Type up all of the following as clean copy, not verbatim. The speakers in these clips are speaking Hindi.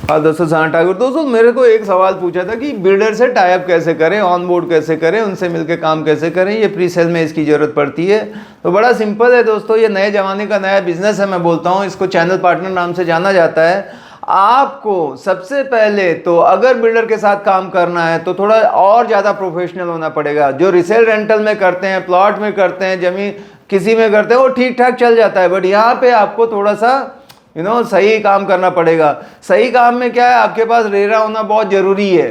हाँ दोस्तों, सहान ठाकुर। दोस्तों मेरे को एक सवाल पूछा था कि बिल्डर से टाई अप कैसे करें, ऑन बोर्ड कैसे करें, उनसे मिलकर काम कैसे करें, ये प्री सेल में इसकी ज़रूरत पड़ती है। तो बड़ा सिंपल है दोस्तों, ये नए ज़माने का नया बिजनेस है, मैं बोलता हूँ इसको चैनल पार्टनर नाम से जाना जाता है। आपको सबसे पहले तो अगर बिल्डर के साथ काम करना है तो थोड़ा और ज़्यादा प्रोफेशनल होना पड़ेगा। जो रिसेल रेंटल में करते हैं, प्लॉट में करते हैं, ज़मीन किसी में करते हैं, वो ठीक ठाक चल जाता है। बट यहाँ पे आपको थोड़ा सा सही काम करना पड़ेगा। सही काम में क्या है, आपके पास रेरा होना बहुत ज़रूरी है,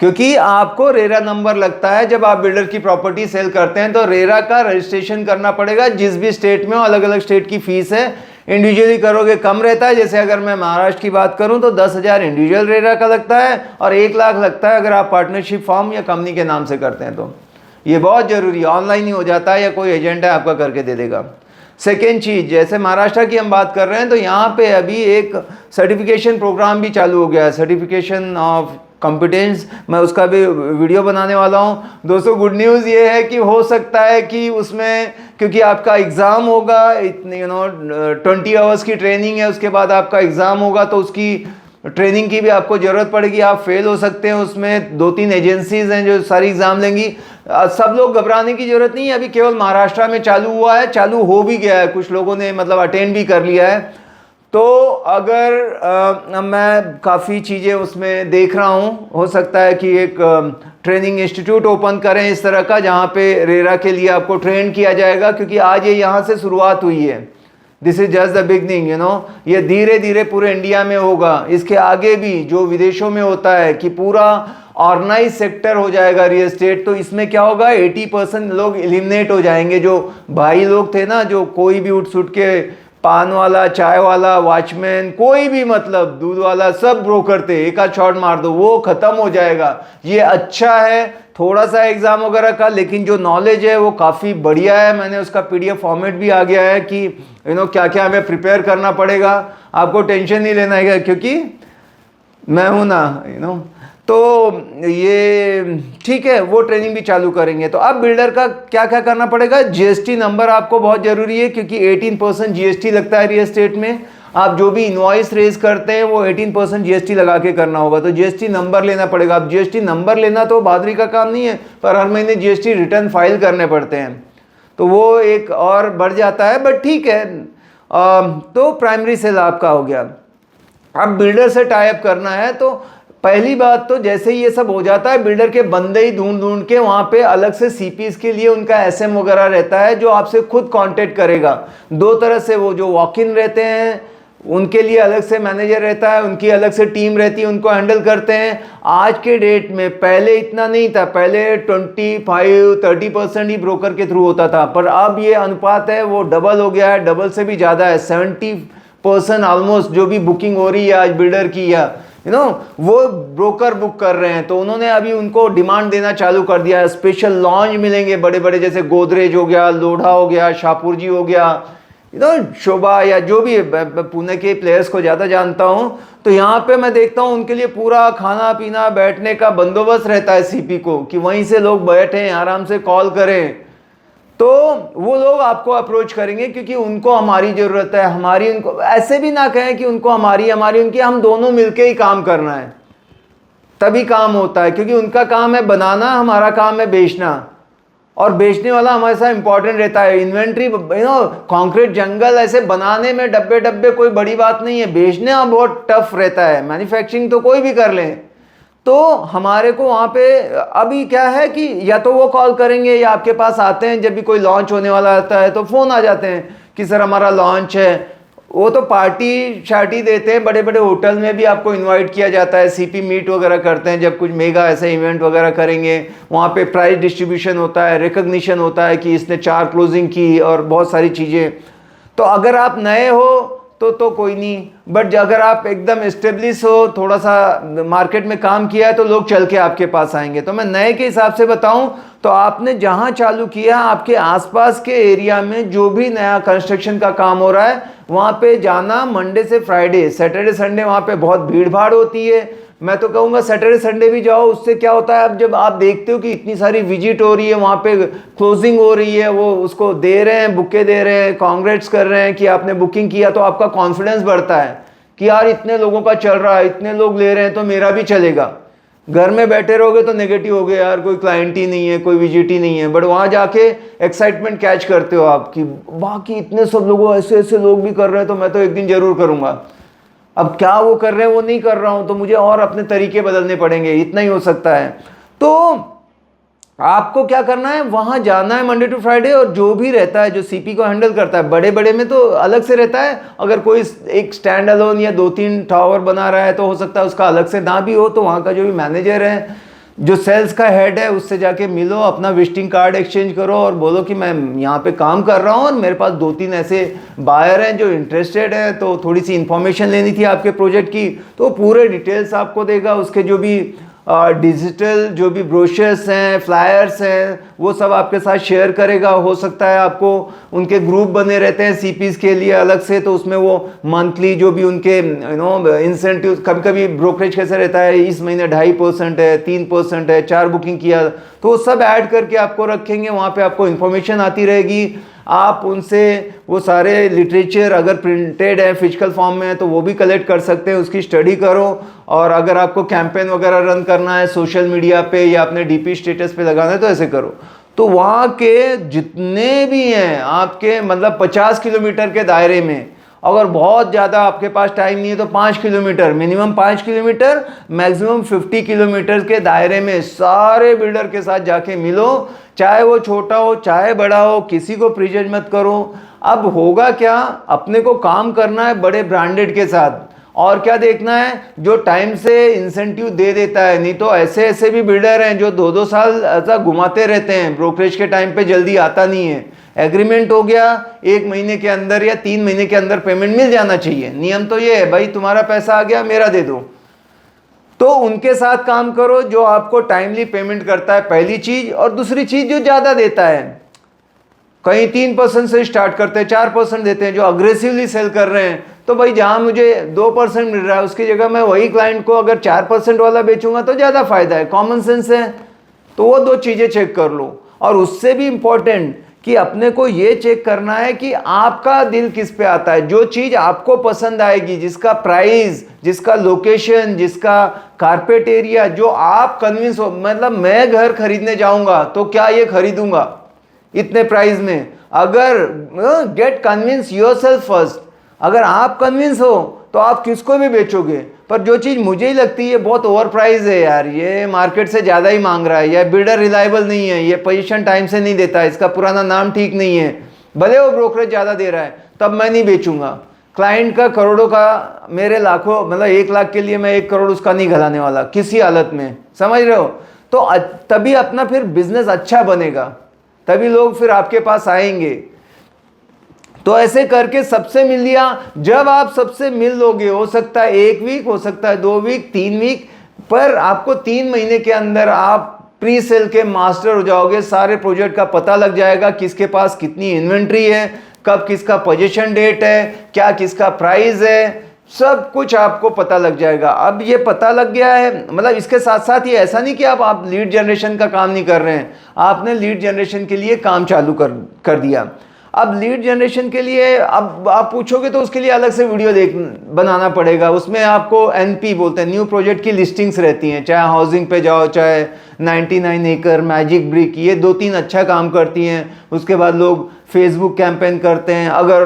क्योंकि आपको रेरा नंबर लगता है जब आप बिल्डर की प्रॉपर्टी सेल करते हैं। तो रेरा का रजिस्ट्रेशन करना पड़ेगा जिस भी स्टेट में हो। अलग अलग स्टेट की फीस है, इंडिविजुअली करोगे कम रहता है। जैसे अगर मैं महाराष्ट्र की बात करूं तो 10,000 इंडिविजुअल रेरा का लगता है और 1 लाख लगता है अगर आप पार्टनरशिप फॉर्म या कंपनी के नाम से करते हैं। तो ये बहुत ज़रूरी है, ऑनलाइन ही हो जाता है या कोई एजेंट है आपका करके दे देगा। सेकेंड चीज़, जैसे महाराष्ट्र की हम बात कर रहे हैं तो यहाँ पे अभी एक सर्टिफिकेशन प्रोग्राम भी चालू हो गया है, सर्टिफिकेशन ऑफ कॉम्पिटेंस। मैं उसका भी वीडियो बनाने वाला हूँ। दोस्तों गुड न्यूज़ ये है कि हो सकता है कि उसमें, क्योंकि आपका एग्ज़ाम होगा, इतने 20 आवर्स की ट्रेनिंग है, उसके बाद आपका एग्ज़ाम होगा, तो उसकी ट्रेनिंग की भी आपको ज़रूरत पड़ेगी। आप फेल हो सकते हैं उसमें। 2-3 एजेंसीज हैं जो सारी एग्ज़ाम लेंगी। सब लोग घबराने की ज़रूरत नहीं है, अभी केवल महाराष्ट्र में चालू हुआ है, चालू हो भी गया है, कुछ लोगों ने मतलब अटेंड भी कर लिया है। तो अगर मैं काफ़ी चीज़ें उसमें देख रहा हूँ, हो सकता है कि एक ट्रेनिंग इंस्टीट्यूट ओपन करें इस तरह का, जहाँ पे रेरा के लिए आपको ट्रेन किया जाएगा, क्योंकि आज ये यहाँ से शुरुआत हुई है। This is just the beginning, ये धीरे धीरे पूरे इंडिया में होगा। इसके आगे भी जो विदेशों में होता है कि पूरा ऑर्गेनाइज सेक्टर हो जाएगा रियल एस्टेट, तो इसमें क्या होगा, 80% लोग एलिमिनेट हो जाएंगे। जो भाई लोग थे ना, जो कोई भी उठ सुट के पान वाला, चाय वाला, वॉचमैन, कोई भी मतलब दूध वाला, सब ब्रोकर थे, एक आध शॉट मार दो, वो खत्म हो जाएगा। ये अच्छा है थोड़ा सा एग्जाम वगैरह का, लेकिन जो नॉलेज है वो काफ़ी बढ़िया है। मैंने उसका PDF फॉर्मेट भी आ गया है कि क्या क्या हमें प्रिपेयर करना पड़ेगा। आपको टेंशन नहीं लेना है, क्योंकि मैं हूं ना, तो ये ठीक है, वो ट्रेनिंग भी चालू करेंगे। तो अब बिल्डर का क्या क्या करना पड़ेगा, GST नंबर आपको बहुत ज़रूरी है, क्योंकि 18% GST लगता है रियल एस्टेट में। आप जो भी इनवॉइस रेज करते हैं वो 18% GST लगा के करना होगा, तो GST नंबर लेना पड़ेगा। अब GST नंबर लेना तो बहादुरी का काम नहीं है, पर हर महीने GST रिटर्न फाइल करने पड़ते हैं, तो वो एक और बढ़ जाता है, बट ठीक है। तो प्राइमरी सेल आपका हो गया। अब बिल्डर से टाई अप करना है, तो पहली बात तो जैसे ही ये सब हो जाता है, बिल्डर के बंदे ही ढूंढ ढूंढ के वहाँ पे अलग से CPs के लिए उनका SM वगैरह रहता है, जो आपसे खुद कांटेक्ट करेगा। 2 तरह से, वो जो वॉक इन रहते हैं उनके लिए अलग से मैनेजर रहता है, उनकी अलग से टीम रहती है, उनको हैंडल करते हैं। आज के डेट में, पहले इतना नहीं था, पहले 25-30% ही ब्रोकर के थ्रू होता था, पर अब ये अनुपात है वो डबल हो गया है, डबल से भी ज़्यादा है। 70% ऑलमोस्ट जो भी बुकिंग हो रही है आज बिल्डर की, या वो ब्रोकर बुक कर रहे हैं। तो उन्होंने अभी उनको डिमांड देना चालू कर दिया है। स्पेशल लॉन्च मिलेंगे बड़े बड़े, जैसे गोदरेज हो गया, लोढ़ा हो गया, शाहपुर जी हो गया, शोभा, या जो भी पुणे के प्लेयर्स को ज़्यादा जानता हूँ। तो यहाँ पे मैं देखता हूँ उनके लिए पूरा खाना पीना बैठने का बंदोबस्त रहता है CP को, कि वहीं से लोग बैठें आराम से कॉल करें। तो वो लोग आपको अप्रोच करेंगे, क्योंकि उनको हमारी ज़रूरत है, हमारी उनको। ऐसे भी ना कहें कि उनको हमारी उनकी, हम दोनों मिलके ही काम करना है, तभी काम होता है। क्योंकि उनका काम है बनाना, हमारा काम है बेचना, और बेचने वाला हमारे साथ इंपॉर्टेंट रहता है। इन्वेंट्री, कंक्रीट जंगल ऐसे बनाने में डब्बे डब्बे कोई बड़ी बात नहीं है, बेचने में बहुत टफ रहता है। मैन्युफैक्चरिंग तो कोई भी कर लें। तो हमारे को वहाँ पे अभी क्या है कि या तो वो कॉल करेंगे या आपके पास आते हैं, जब भी कोई लॉन्च होने वाला आता है तो फ़ोन आ जाते हैं कि सर हमारा लॉन्च है। वो तो पार्टी शार्टी देते हैं, बड़े बड़े होटल में भी आपको इनवाइट किया जाता है, CP मीट वगैरह करते हैं, जब कुछ मेगा ऐसे इवेंट वगैरह करेंगे, वहाँ पे प्राइस डिस्ट्रीब्यूशन होता है, रिकग्निशन होता है कि इसने 4 क्लोजिंग की और बहुत सारी चीज़ें। तो अगर आप नए हो तो कोई नहीं, बट अगर आप एकदम एस्टेब्लिश हो, थोड़ा सा मार्केट में काम किया है, तो लोग चल के आपके पास आएंगे। तो मैं नए के हिसाब से बताऊं तो आपने जहां चालू किया, आपके आसपास के एरिया में जो भी नया कंस्ट्रक्शन का काम हो रहा है, वहां पे जाना। मंडे से फ्राइडे, सैटरडे संडे वहां पे बहुत भीड़ भाड़ होती है। मैं तो कहूँगा सैटरडे संडे भी जाओ। उससे क्या होता है, अब जब आप देखते हो कि इतनी सारी विजिट हो रही है, वहाँ पे क्लोजिंग हो रही है, वो उसको दे रहे हैं, बुके दे रहे हैं, कांग्रेट्स कर रहे हैं कि आपने बुकिंग किया, तो आपका कॉन्फिडेंस बढ़ता है कि यार इतने लोगों का चल रहा है, इतने लोग ले रहे हैं तो मेरा भी चलेगा। घर में बैठे रहोगे तो नेगेटिव हो गए, यार कोई क्लाइंट ही नहीं है, कोई विजिट ही नहीं है। बट वहाँ जाके एक्साइटमेंट कैच करते हो आप कि बाकी इतने सब लोगों, ऐसे ऐसे लोग भी कर रहे हैं तो मैं तो एक दिन जरूर करूँगा। अब क्या वो कर रहे हैं वो नहीं कर रहा हूँ, तो मुझे और अपने तरीके बदलने पड़ेंगे, इतना ही हो सकता है। तो आपको क्या करना है, वहां जाना है मंडे टू फ्राइडे, और जो भी रहता है, जो सीपी को हैंडल करता है, बड़े बड़े में तो अलग से रहता है। अगर कोई एक स्टैंड अलोन या 2-3 टावर बना रहा है तो हो सकता है उसका अलग से ना भी हो, तो वहाँ का जो भी मैनेजर है, जो सेल्स का हेड है, उससे जाके मिलो, अपना विजिटिंग कार्ड एक्सचेंज करो और बोलो कि मैं यहाँ पे काम कर रहा हूँ और मेरे पास 2-3 ऐसे बायर हैं जो इंटरेस्टेड है, तो थोड़ी सी इन्फॉर्मेशन लेनी थी आपके प्रोजेक्ट की। तो पूरे डिटेल्स आपको देगा, उसके जो भी डिजिटल जो भी ब्रोशर्स हैं, फ्लायर्स हैं, वो सब आपके साथ शेयर करेगा। हो सकता है आपको, उनके ग्रुप बने रहते हैं सीपीज के लिए अलग से, तो उसमें वो मंथली जो भी उनके इंसेंटिव, कभी कभी ब्रोकरेज कैसे रहता है, इस महीने 2.5% है, 3% है, 4 बुकिंग किया, तो वो सब ऐड करके आपको रखेंगे। वहाँ पे आपको इन्फॉर्मेशन आती रहेगी, आप उनसे वो सारे लिटरेचर अगर प्रिंटेड है, फिजिकल फॉर्म में है, तो वो भी कलेक्ट कर सकते हैं, उसकी स्टडी करो। और अगर आपको कैंपेन वगैरह रन करना है सोशल मीडिया पे या अपने डीपी स्टेटस पे लगाना है तो ऐसे करो। तो वहाँ के जितने भी हैं आपके, मतलब 50 किलोमीटर के दायरे में, अगर बहुत ज़्यादा आपके पास टाइम नहीं है तो 5 kilometre, minimum 5 kilometre, maximum 50 kilometre के दायरे में सारे बिल्डर के साथ जाके मिलो, चाहे वो छोटा हो चाहे बड़ा हो, किसी को प्रीजज मत करो। अब होगा क्या, अपने को काम करना है बड़े ब्रांडेड के साथ, और क्या देखना है, जो टाइम से इंसेंटिव दे देता है। नहीं तो ऐसे ऐसे भी बिल्डर हैं जो 2-2 साल ऐसा घुमाते रहते हैं, ब्रोकरेज के टाइम पे जल्दी आता नहीं है। एग्रीमेंट हो गया, 1 महीने के अंदर या 3 महीने के अंदर पेमेंट मिल जाना चाहिए, नियम तो ये है भाई, तुम्हारा पैसा आ गया मेरा दे दो। तो उनके साथ काम करो जो आपको टाइमली पेमेंट करता है, पहली चीज। और दूसरी चीज, जो ज्यादा देता है, कहीं 3% से स्टार्ट करते हैं, 4% देते हैं, जो अग्रेसिवली सेल कर रहे हैं, तो भाई जहां मुझे 2% मिल रहा है उसकी जगह मैं वही क्लाइंट को अगर 4% वाला बेचूंगा तो ज्यादा फायदा है, कॉमन सेंस है। तो वो 2 चीजें चेक कर लो। और उससे भी इंपॉर्टेंट कि अपने को ये चेक करना है कि आपका दिल किस पे आता है, जो चीज आपको पसंद आएगी, जिसका प्राइस, जिसका लोकेशन, जिसका कारपेट एरिया, जो आप कन्विंस हो, मतलब मैं घर खरीदने जाऊंगा तो क्या ये खरीदूंगा इतने प्राइस में। अगर गेट कन्विंस योरसेल्फ फर्स्ट, अगर आप कन्विंस हो तो आप किसको भी बेचोगे। पर जो चीज़ मुझे ही लगती है बहुत ओवर प्राइस है यार, ये मार्केट से ज़्यादा ही मांग रहा है, या बिल्डर रिलायबल नहीं है, ये पोजीशन टाइम से नहीं देता है, इसका पुराना नाम ठीक नहीं है, भले वो ब्रोकरेज ज़्यादा दे रहा है, तब मैं नहीं बेचूंगा। क्लाइंट का करोड़ों का, मेरे लाखों, मतलब 1 लाख के लिए मैं 1 करोड़ उसका नहीं घलाने वाला किसी हालत में, समझ रहे हो। तो तभी अपना फिर बिजनेस अच्छा बनेगा, तभी लोग फिर आपके पास आएंगे। तो ऐसे करके सबसे मिल लिया। जब आप सबसे मिल लोगे, हो सकता है 1 वीक, हो सकता है 2 वीक, 3 वीक, पर आपको 3 महीने के अंदर आप प्री सेल के मास्टर हो जाओगे। सारे प्रोजेक्ट का पता लग जाएगा, किसके पास कितनी इन्वेंट्री है, कब किसका पोजीशन डेट है, क्या किसका प्राइस है, सब कुछ आपको पता लग जाएगा। अब ये पता लग गया है, मतलब इसके साथ साथ ये ऐसा नहीं कि आप लीड जनरेशन का काम नहीं कर रहे हैं, आपने लीड जनरेशन के लिए काम चालू कर दिया। अब लीड जनरेशन के लिए अब आप पूछोगे तो उसके लिए अलग से वीडियो बनाना पड़ेगा। उसमें आपको एनपी बोलते हैं, न्यू प्रोजेक्ट की लिस्टिंग्स रहती हैं, चाहे हाउसिंग पे जाओ, चाहे 99 एकड़, मैजिक ब्रिक, ये 2-3 अच्छा काम करती हैं। उसके बाद लोग फेसबुक कैंपेन करते हैं। अगर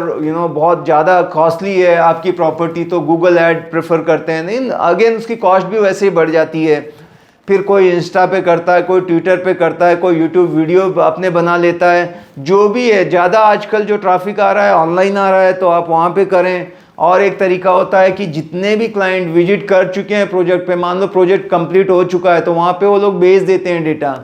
बहुत ज़्यादा कॉस्टली है आपकी प्रॉपर्टी तो गूगल ऐड प्रेफर करते हैं, नहीं अगेन उसकी कॉस्ट भी वैसे ही बढ़ जाती है। फिर कोई इंस्टा पे करता है, कोई ट्विटर पे करता है, कोई यूट्यूब वीडियो अपने बना लेता है, जो भी है। ज़्यादा आजकल जो ट्रैफिक आ रहा है ऑनलाइन आ रहा है, तो आप वहाँ पे करें। और एक तरीका होता है कि जितने भी क्लाइंट विजिट कर चुके हैं प्रोजेक्ट पे, मान लो प्रोजेक्ट कंप्लीट हो चुका है, तो वहाँ पे वो लोग भेज देते हैं डेटा,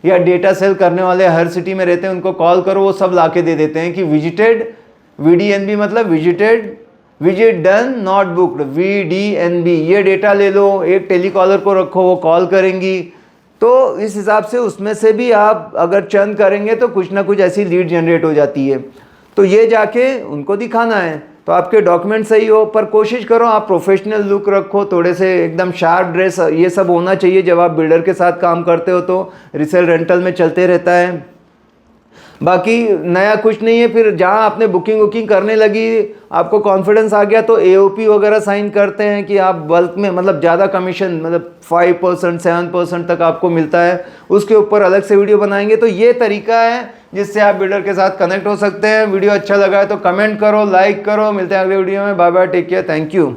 या डेटा सेल करने वाले हर सिटी में रहते हैं, उनको कॉल करो, वो सब ला के दे देते हैं कि विजिटेड, VDNB मतलब visited, visit done not booked, VDNB, ये डेटा ले लो, एक टेलीकॉलर को रखो, वो कॉल करेंगी। तो इस हिसाब से उसमें से भी आप अगर चंद करेंगे तो कुछ ना कुछ ऐसी लीड जनरेट हो जाती है। तो ये जाके उनको दिखाना है, तो आपके डॉक्यूमेंट सही हो, पर कोशिश करो आप प्रोफेशनल लुक रखो, थोड़े से एकदम शार्प ड्रेस, ये सब होना चाहिए जब आप बिल्डर के साथ काम करते हो। तो रिसेल रेंटल में चलते रहता है। बाकी नया कुछ नहीं है। फिर जहाँ आपने बुकिंग करने लगी, आपको कॉन्फिडेंस आ गया, तो एओपी वगैरह साइन करते हैं कि आप बल्क में मतलब ज़्यादा कमीशन मतलब 5% 7% तक आपको मिलता है, उसके ऊपर अलग से वीडियो बनाएंगे। तो ये तरीका है जिससे आप बिल्डर के साथ कनेक्ट हो सकते हैं। वीडियो अच्छा लगा है तो कमेंट करो, लाइक करो। मिलते हैं अगले वीडियो में। Bye bye, take care, thank you.